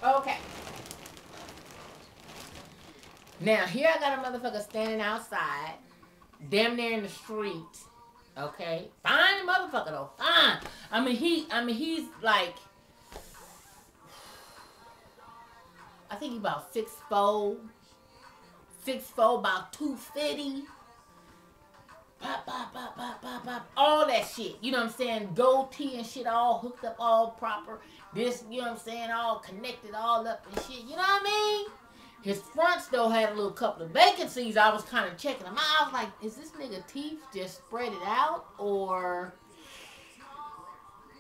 Okay. Now, here I got a motherfucker standing outside, damn near in the street. Okay? Fine motherfucker, though. Fine. I mean, he's like, I think he about 6'4", 6'4", about 250. Pop, pop, pop, pop, pop, pop. All that shit. You know what I'm saying? Gold tee and shit all hooked up, all proper. This, you know what I'm saying? All connected, all up and shit. You know what I mean? His fronts, though, had a little couple of vacancies. I was kind of checking them out. I was like, is this nigga teeth just spread it out? Or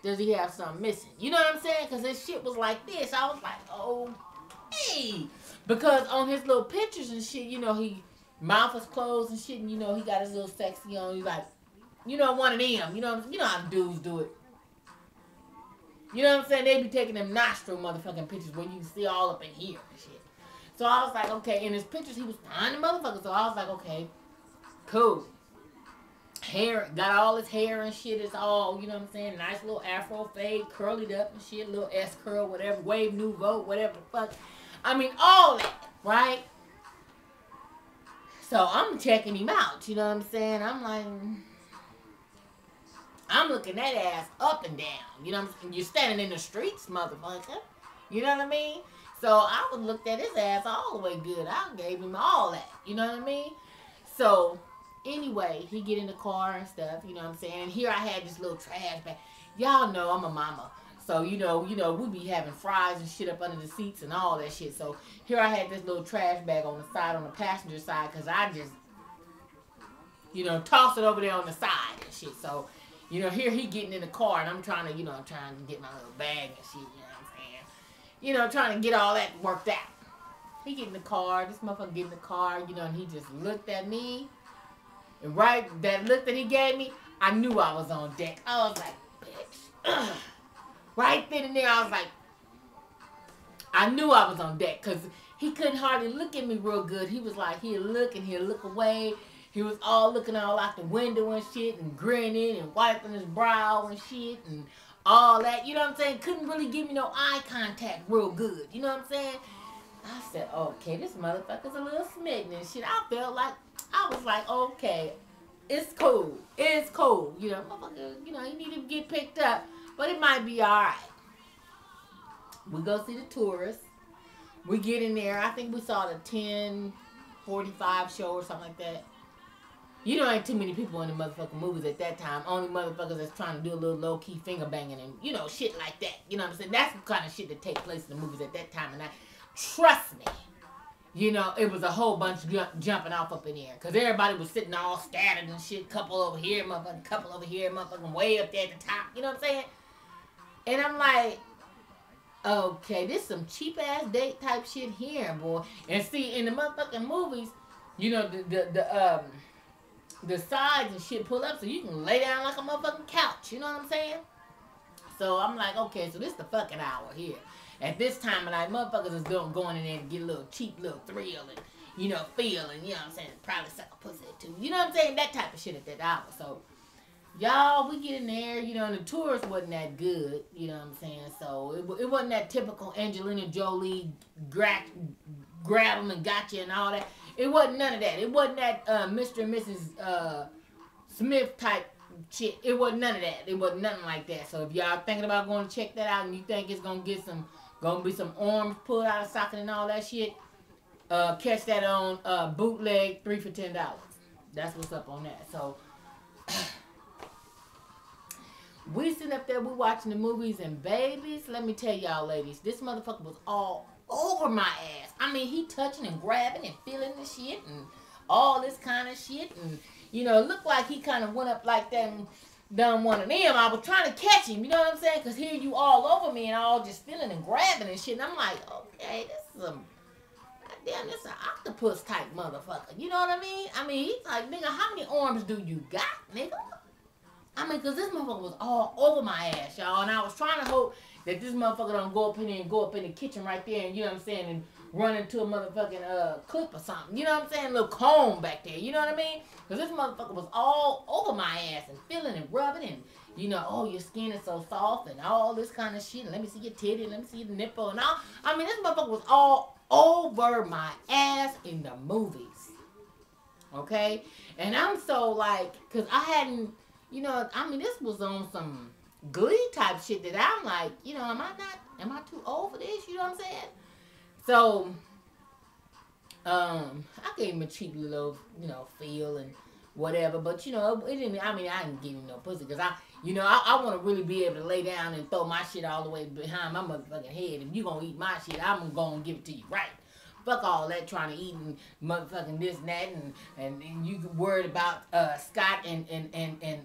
does he have something missing? You know what I'm saying? Because his shit was like this. I was like, oh, hey. Because on his little pictures and shit, you know, he mouth is closed and shit. And, you know, he got his little sexy on. He's like, you know, one of them. You know how dudes do it. You know what I'm saying? They be taking them nostril motherfucking pictures where you can see all up in here and shit. So I was like, okay, in his pictures, he was fine the motherfucker. So I was like, okay, cool. Hair, got all his hair and shit. It's all, you know what I'm saying? Nice little afro fade, curled up and shit. Little S curl, whatever. Wave nouveau, whatever the fuck. I mean, all that, right? So I'm checking him out. You know what I'm saying? I'm like, I'm looking that ass up and down. You know what I'm saying? You're standing in the streets, motherfucker. You know what I mean? So I would looked at his ass all the way good. I gave him all that. You know what I mean? So anyway, he get in the car and stuff. You know what I'm saying? And here I had this little trash bag. Y'all know I'm a mama. So, you know, we be having fries and shit up under the seats and all that shit. So here I had this little trash bag on the side, on the passenger side, because I just, you know, toss it over there on the side and shit. So, you know, here he getting in the car and I'm trying to, you know, get my little bag and shit, you know. You know, trying to get all that worked out. He get in the car. This motherfucker get in the car, you know, and he just looked at me. And right, that look that he gave me, I knew I was on deck. I was like, bitch. Right then and there, I was like, I knew I was on deck. Because he couldn't hardly look at me real good. He was like, he'll look and he'll look away. He was all looking all out the window and shit and grinning and wiping his brow and shit and all that, you know what I'm saying? Couldn't really give me no eye contact real good. You know what I'm saying? I said, okay, this motherfucker's a little smitten and shit. I was like, okay, it's cool. It's cool. You know, motherfucker, you know, he need to get picked up, but it might be all right. We go see the tourists. We get in there. I think we saw the 10:45 show or something like that. You know, ain't too many people in the motherfucking movies at that time. Only motherfuckers that's trying to do a little low-key finger banging and, you know, shit like that. You know what I'm saying? That's the kind of shit that take place in the movies at that time. And trust me, you know, it was a whole bunch jumping off up in there. Because everybody was sitting all scattered and shit. Couple over here, motherfucking couple over here, motherfucking way up there at the top. You know what I'm saying? And I'm like, okay, this some cheap-ass date type shit here, boy. And see, in the motherfucking movies, you know, the sides and shit pull up so you can lay down like a motherfucking couch. You know what I'm saying? So I'm like, okay, so this the fucking hour here. At this time of night, motherfuckers is going in there to get a little cheap little thrill and, you know, feel and, you know what I'm saying, probably suck a pussy too. You know what I'm saying? That type of shit at that hour. So, y'all, we get in there, you know, and the tours wasn't that good. You know what I'm saying? So, it wasn't that typical Angelina Jolie grab them and got you and all that. It wasn't none of that. It wasn't that Mr. and Mrs. Smith type shit. It wasn't none of that. It wasn't nothing like that. So if y'all thinking about going to check that out and you think it's gonna be some arms pulled out of socket and all that shit, catch that on bootleg 3 for $10. That's what's up on that. So we sitting up there, we watching the movies and babies. Let me tell y'all, ladies, this motherfucker was all over my ass. I mean, he touching and grabbing and feeling the shit and all this kind of shit. And, you know, it looked like he kind of went up like that and done one of them. I was trying to catch him, you know what I'm saying? Because here you all over me and all just feeling and grabbing and shit. And I'm like, okay, this is goddamn, this is an octopus type motherfucker. You know what I mean? I mean, he's like, nigga, how many arms do you got, nigga? I mean, because this motherfucker was all over my ass, y'all. And I was trying to hope that this motherfucker don't go up in there and go up in the kitchen right there and, you know what I'm saying, and run into a motherfucking clip or something. You know what I'm saying? A little comb back there. You know what I mean? Because this motherfucker was all over my ass and feeling and rubbing and you know, oh, your skin is so soft and all this kind of shit. And let me see your titty, let me see your nipple and all. I mean, this motherfucker was all over my ass in the movies. Okay? And I'm so like, because I hadn't, you know, I mean, this was on some Glee type shit that I'm like, you know, am I too old for this? You know what I'm saying? So, I gave him a cheap little, you know, feel and whatever, but you know, it didn't. I mean, I didn't give him no pussy because you know, I want to really be able to lay down and throw my shit all the way behind my motherfucking head. If you gonna eat my shit, I'm gonna give it to you right. Fuck all that trying to eat and motherfucking this and that and you worried about Scott and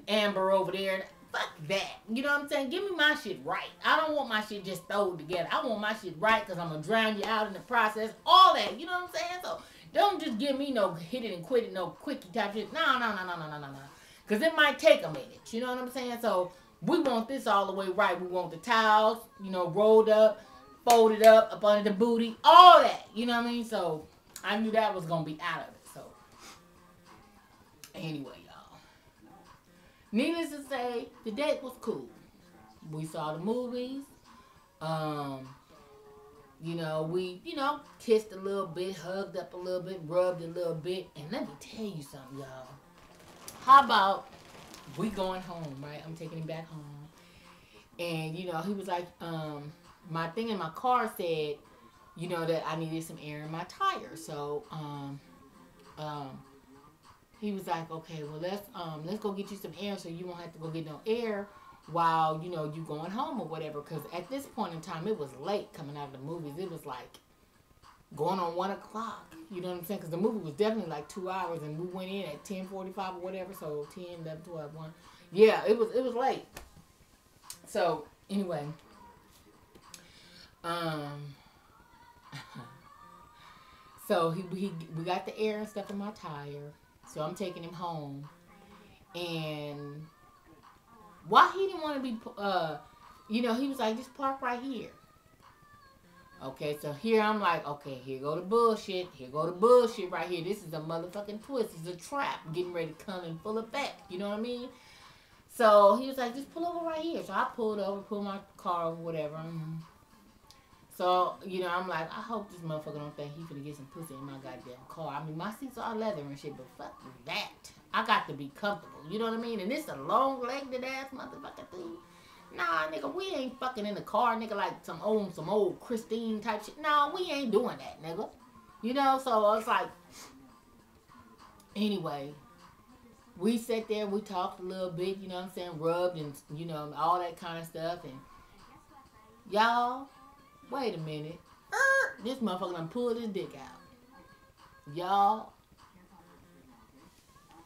Amber over there. Fuck that. You know what I'm saying? Give me my shit right. I don't want my shit just thrown together. I want my shit right because I'm going to drown you out in the process. All that. You know what I'm saying? So don't just give me no hit it and quit it, no quickie type shit. No. Because it might take a minute. You know what I'm saying? So we want this all the way right. We want the towels, you know, rolled up, folded up under the booty. All that. You know what I mean? So I knew that was going to be out of it. So anyway. Needless to say, the date was cool. We saw the movies. You know, we, you know, kissed a little bit, hugged up a little bit, rubbed a little bit. And let me tell you something, y'all. How about we going home, right? I'm taking him back home. And, you know, he was like, my thing in my car said, you know, that I needed some air in my tire. So, he was like, okay, well, let's go get you some air so you won't have to go get no air while, you know, you going home or whatever. Because at this point in time, it was late coming out of the movies. It was like going on 1 o'clock. You know what I'm saying? Because the movie was definitely like 2 hours, and we went in at 10:45 or whatever. So 10, 11, 12, 1. Yeah, it was late. So anyway, so we got the air and stuff in my tire. So I'm taking him home, and why he didn't want to be, you know, he was like, just park right here. Okay, so here I'm like, okay, here go the bullshit. Here go the bullshit right here. This is a motherfucking twist. It's a trap getting ready to come in full effect. You know what I mean? So he was like, just pull over right here. So I pulled over, pulled my car over, whatever. So, you know, I'm like, I hope this motherfucker don't think he finna get some pussy in my goddamn car. I mean, my seats are leather and shit, but fuck that. I got to be comfortable. You know what I mean? And this a long-legged ass motherfucker too. Nah, nigga, we ain't fucking in the car, nigga, like some old Christine type shit. Nah, we ain't doing that, nigga. You know, so it's like, anyway, we sat there, we talked a little bit, you know what I'm saying, rubbed and, you know, all that kind of stuff. And y'all, wait a minute. This motherfucker done pulled his dick out. Y'all,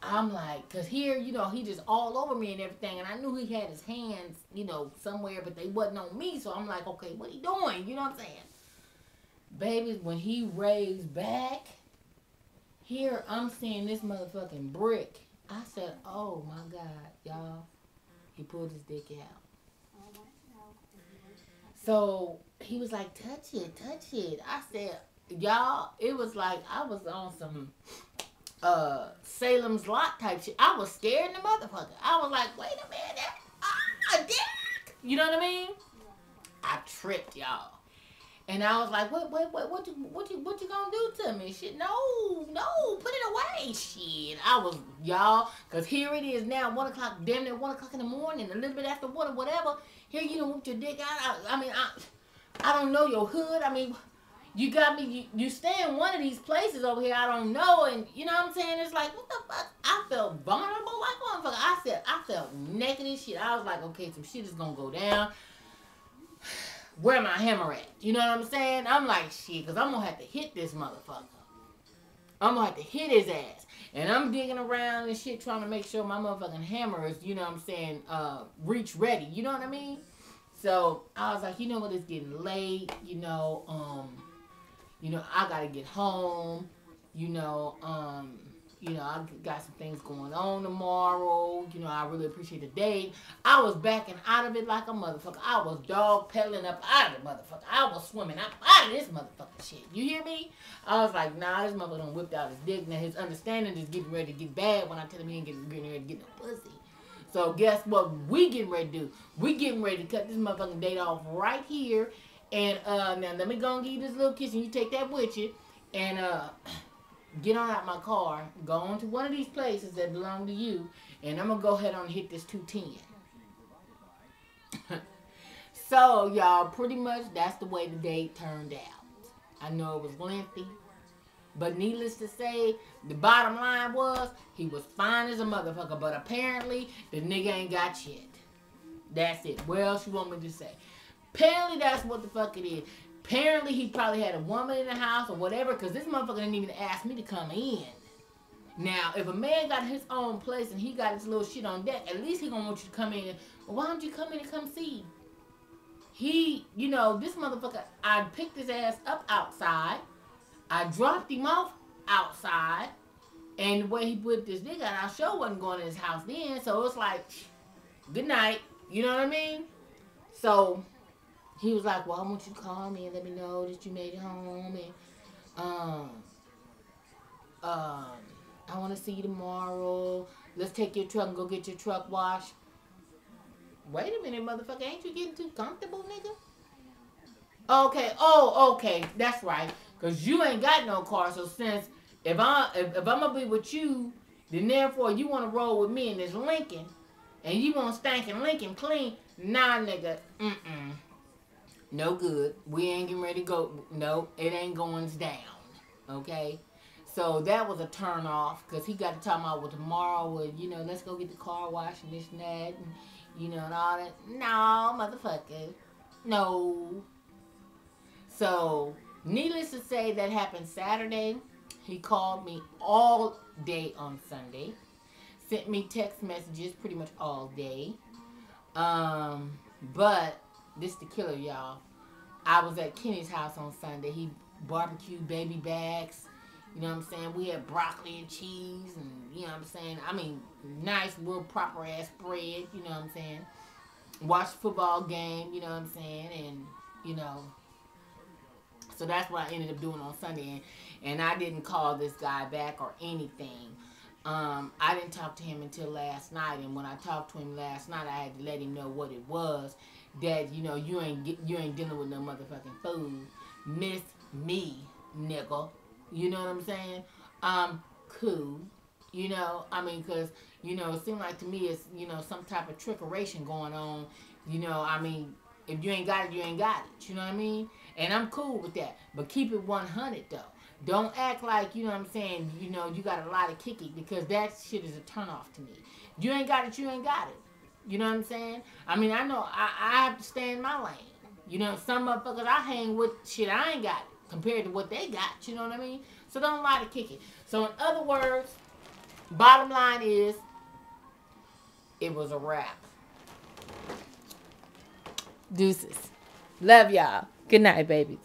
I'm like, because here, you know, he just all over me and everything. And I knew he had his hands, you know, somewhere, but they wasn't on me. So I'm like, okay, what he doing? You know what I'm saying? Baby, when he raised back, here I'm seeing this motherfucking brick. I said, oh my God, y'all. He pulled his dick out. So he was like, touch it. I said, y'all, it was like I was on some Salem's Lot type shit. I was scared in the motherfucker. I was like, wait a minute. Dick. You know what I mean? I tripped, y'all. And I was like, what you gonna do to me? Shit, no, put it away. Shit. I was, y'all, because here it is now, 1 o'clock, damn near 1 o'clock in the morning, a little bit after 1 or whatever. Here you done whooped your dick out. I mean, I don't know your hood. I mean, you got me, you stay in one of these places over here I don't know, and you know what I'm saying? It's like, what the fuck? I felt vulnerable like motherfucker. I felt naked and shit. I was like, okay, some shit is gonna go down. Where my hammer at? You know what I'm saying? I'm like, shit, because I'm going to have to hit this motherfucker. I'm going to have to hit his ass. And I'm digging around and shit trying to make sure my motherfucking hammer is, you know what I'm saying, reach ready. You know what I mean? So I was like, you know what, it's getting late. You know, I got to get home. I got some things going on tomorrow. You know, I really appreciate the date. I was backing out of it like a motherfucker. I was dog pedaling up out of the motherfucker. I was swimming up out of this motherfucking shit. You hear me? I was like, nah, this motherfucker done whipped out his dick. Now his understanding is getting ready to get bad when I tell him he ain't getting ready to get no pussy. So guess what we getting ready to do? We getting ready to cut this motherfucking date off right here. And now let me go and give you this little kiss and you take that with you. And get on out my car. Go on to one of these places that belong to you. And I'm going to go ahead and hit this 210. So, y'all, pretty much that's the way the date turned out. I know it was lengthy. But needless to say, the bottom line was, he was fine as a motherfucker. But apparently, the nigga ain't got shit. That's it. What else you want me to say? Apparently, that's what the fuck it is. Apparently, he probably had a woman in the house or whatever. Because this motherfucker didn't even ask me to come in. Now, if a man got his own place and he got his little shit on deck, at least he gonna want you to come in. Well, why don't you come in and come see? He, you know, this motherfucker, I picked his ass up outside. I dropped him off outside, and the way he put this nigga out, I sure wasn't going to his house then, so it's like, good night, you know what I mean? So, he was like, well, I want you to call me and let me know that you made it home, and, I want to see you tomorrow, let's take your truck and go get your truck washed. Wait a minute, motherfucker, ain't you getting too comfortable, nigga? Okay, okay, that's right. Because you ain't got no car, so since if I'm going to be with you, then therefore you want to roll with me in this Lincoln, and you want stankin' Lincoln clean, nah, nigga, no good. We ain't getting ready to go. No, it ain't going down, okay? So that was a turn off, because he got to talk about, well, tomorrow, well, you know, let's go get the car washed and this and that, and, you know, and all that. No, motherfucker, no. So, needless to say, that happened Saturday. He called me all day on Sunday. Sent me text messages pretty much all day. But, this the killer, y'all. I was at Kenny's house on Sunday. He barbecued baby backs. You know what I'm saying? We had broccoli and cheese and, you know what I'm saying? I mean, nice, real proper ass spread, you know what I'm saying? Watched the football game, you know what I'm saying? And, you know... So that's what I ended up doing on Sunday. And I didn't call this guy back or anything. I didn't talk to him until last night. And when I talked to him last night, I had to let him know what it was. That, you know, you ain't dealing with no motherfucking food. Miss me, nigga. You know what I'm saying? I'm cool. You know, I mean, because, you know, it seemed like to me it's, you know, some type of trickeration going on. You know, I mean, if you ain't got it, you ain't got it. You know what I mean? And I'm cool with that. But keep it 100, though. Don't act like, you know what I'm saying, you know, you got a lot of kick it. Because that shit is a turnoff to me. If you ain't got it, you ain't got it. You know what I'm saying? I mean, I know I have to stay in my lane. You know, some motherfuckers I hang with, shit, I ain't got it. Compared to what they got. You know what I mean? So don't lie to kick it. So in other words, bottom line is, it was a wrap. Deuces. Love y'all. Good night, babies.